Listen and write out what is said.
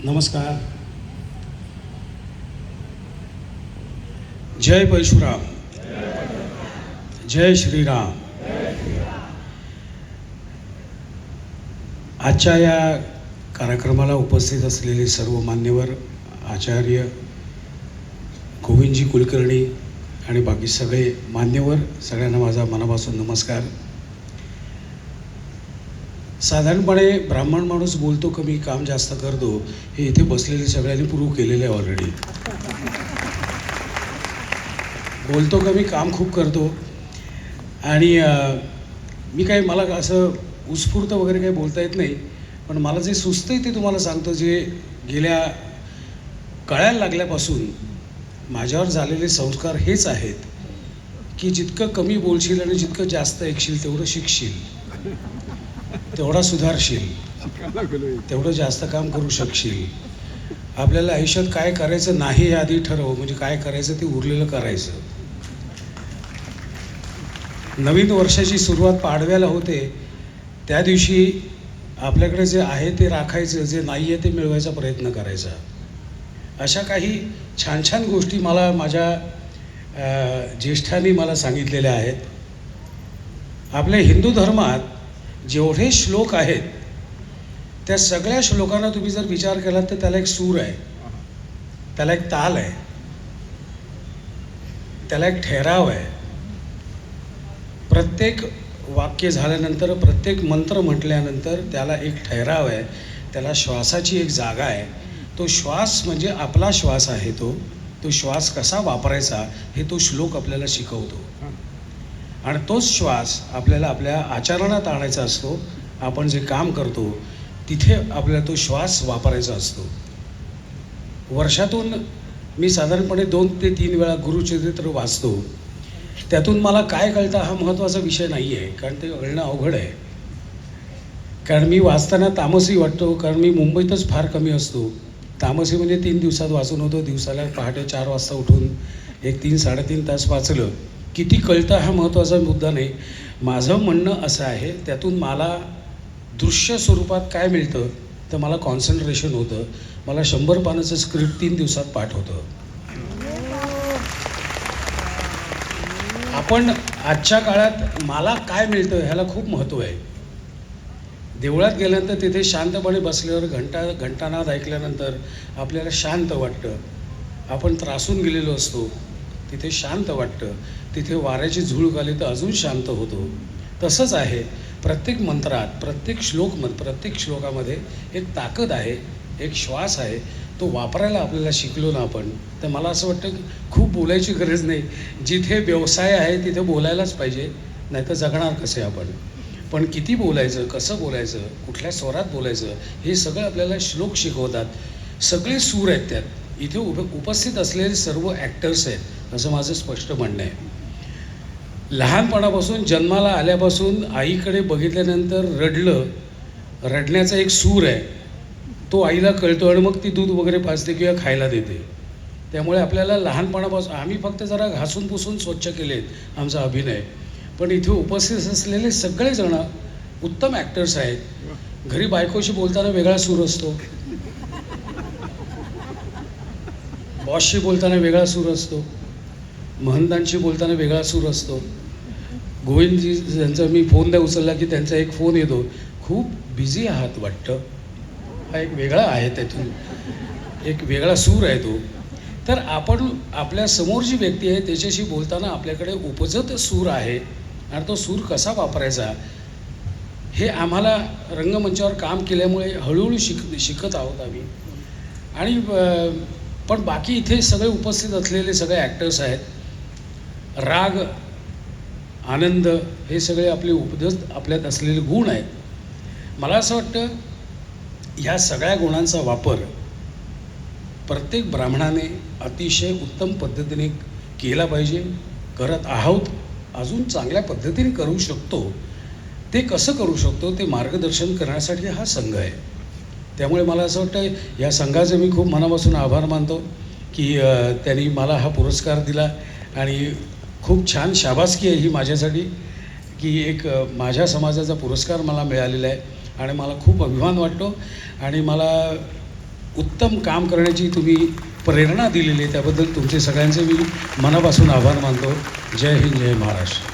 नमस्कार. जय परशुराम. जय श्रीराम. आजच्या या कार्यक्रमाला उपस्थित असलेले सर्व मान्यवर, आचार्य, गोविंदजी कुलकर्णी आणि बाकी सगळे मान्यवर, सगळ्यांना माझा मनापासून नमस्कार. साधारणपणे ब्राह्मण माणूस बोलतो कमी, काम जास्त करतो, हे इथे बसलेले सगळ्यांनी प्रूव्ह केलेलं आहे ऑलरेडी. बोलतो कमी, काम खूप करतो. आणि मी काही, मला असं उत्स्फूर्त वगैरे काही बोलता येत नाही, पण मला जे सुचतं आहे ते तुम्हाला सांगतो. जे गेल्या कळायला लागल्यापासून माझ्यावर झालेले संस्कार हेच आहेत की जितकं कमी बोलशील आणि जितकं जास्त ऐकशील तेवढं शिकशील, तेवढा सुधारशील, तेवढं जास्त काम करू शकशील. आपल्याला आयुष्यात काय करायचं नाही हे आधी ठरव, म्हणजे काय करायचं ते उरलेलं करायचं. नवीन वर्षाची सुरुवात पाडव्याला होते, त्या दिवशी आपल्याकडे जे आहे ते राखायचं, जे नाही आहे ते मिळवायचा प्रयत्न करायचा. अशा काही छान छान गोष्टी मला माझ्या ज्येष्ठांनी मला सांगितलेल्या आहेत. आपल्या हिंदू धर्मात जेवढे श्लोक आहेत त्या सगळ्या श्लोकांना तुम्ही जर विचार केलात तर त्याला एक सूर आहे, त्याला एक ताल आहे, त्याला एक ठहराव आहे. प्रत्येक वाक्य झाल्यानंतर, प्रत्येक मंत्र म्हटल्यानंतर त्याला एक ठहराव आहे, त्याला श्वासाची एक जागा आहे. तो श्वास म्हणजे आपला श्वास आहे. तो श्वास कसा वापरायचा हे तो श्लोक आपल्याला शिकवतो. आणि तोच श्वास आपल्याला आपल्या आचरणात आणायचा असतो. आपण जे काम करतो तिथे आपल्याला तो श्वास वापरायचा असतो. वर्षातून मी साधारणपणे 2 ते 3 वेळा गुरुचरित्र वाचतो. त्यातून मला काय कळतं हा महत्त्वाचा विषय नाही आहे, कारण ते कळणं अवघड आहे. कारण मी वाचताना तामसी वाटतो, कारण मी मुंबईतच फार कमी असतो. तामसी म्हणजे 3 दिवसात वाचून होतो. दिवसाला पहाटे 4 वाजता उठून एक 3-3.5 तास वाचलं. किती कळतं हा महत्त्वाचा मुद्दा नाही. माझं म्हणणं असं आहे, त्यातून मला दृश्य स्वरूपात काय मिळतं तर मला कॉन्सन्ट्रेशन होतं. मला 100 पानाचं स्क्रिप्ट 3 दिवसात पाठ होतं. आपण आजच्या काळात मला काय मिळतं ह्याला खूप महत्त्व आहे. देवळात गेल्यानंतर तिथे शांतपणे बसल्यावर घंटानाद ऐकल्यानंतर आपल्याला शांत वाटतं. आपण त्रासून गेलेलो असतो, तिथे शांत वाटतं. तिथे वाऱ्याची झुळूक आली तर अजून शांत होतो. तसंच आहे प्रत्येक मंत्रात, प्रत्येक श्लोकामध्ये एक ताकद आहे, एक श्वास आहे. तो वापरायला आपल्याला शिकलो ना आपण, तर मला असं वाटतं की खूप बोलायची गरज नाही. जिथे व्यवसाय आहे तिथे बोलायलाच पाहिजे, नाही तर जगणार कसे आपण. पण किती बोलायचं, कसं बोलायचं, कुठल्या स्वरात बोलायचं, हे सगळं आपल्याला श्लोक शिकवतात. सगळे सूर आहेत त्यात. इथे उपस्थित असलेले सर्व ॲक्टर्स आहेत, असं माझं स्पष्ट म्हणणं आहे. लहानपणापासून, जन्माला आल्यापासून आईकडे बघितल्यानंतर रडण्याचा एक सूर आहे, तो आईला कळतो आणि मग ती दूध वगैरे पाजते किंवा खायला देते. त्यामुळे आपल्याला लहानपणापासून, आम्ही फक्त जरा घासून पुसून स्वच्छ केलेत आमचा अभिनय, पण इथे उपस्थित असलेले सगळेजण उत्तम ॲक्टर्स आहेत. घरी बायकोशी बोलताना वेगळा सूर असतो, बॉसशी बोलताना वेगळा सूर असतो, महंतांशी बोलताना वेगळा सूर असतो. गोविंदजी ज्यांचा मी फोन नाही उचलला की त्यांचा एक फोन येतो, खूप बिझी आहात वाटतं. हा एक वेगळा आहे, त्यातून एक वेगळा सूर आहे तो. तर आपण आपल्या समोर जी व्यक्ती आहे त्याच्याशी बोलताना आपल्याकडे उपजत सूर आहे, आणि तो सूर कसा वापरायचा हे आम्हाला रंगमंचावर काम केल्यामुळे हळूहळू शिकत आहोत आम्ही. आणि पण बाकी इथे सगळे उपस्थित असलेले सगळे ॲक्टर्स आहेत. राग, आनंद हे सगळे आपले आपल्यात असलेले गुण आहेत. मला असं वाटतं ह्या सगळ्या गुणांचा वापर प्रत्येक ब्राह्मणाने अतिशय उत्तम पद्धतीने केला पाहिजे, करत आहोत, अजून चांगल्या पद्धतीने करू शकतो. ते कसं करू शकतो ते मार्गदर्शन करण्यासाठी हा संघ आहे. त्यामुळे मला असं वाटतं या संघाचे मी खूप मनापासून आभार मानतो की त्यांनी मला हा पुरस्कार दिला. आणि खूप छान शाबासकी आहे ही माझ्यासाठी की एक माझ्या समाजाचा पुरस्कार मला मिळालेला आहे, आणि मला खूप अभिमान वाटतो. आणि मला उत्तम काम करण्याची तुम्ही प्रेरणा दिलेली आहे त्याबद्दल तुमचे सगळ्यांचे मी मनापासून आभार मानतो. जय हिंद, जय महाराष्ट्र.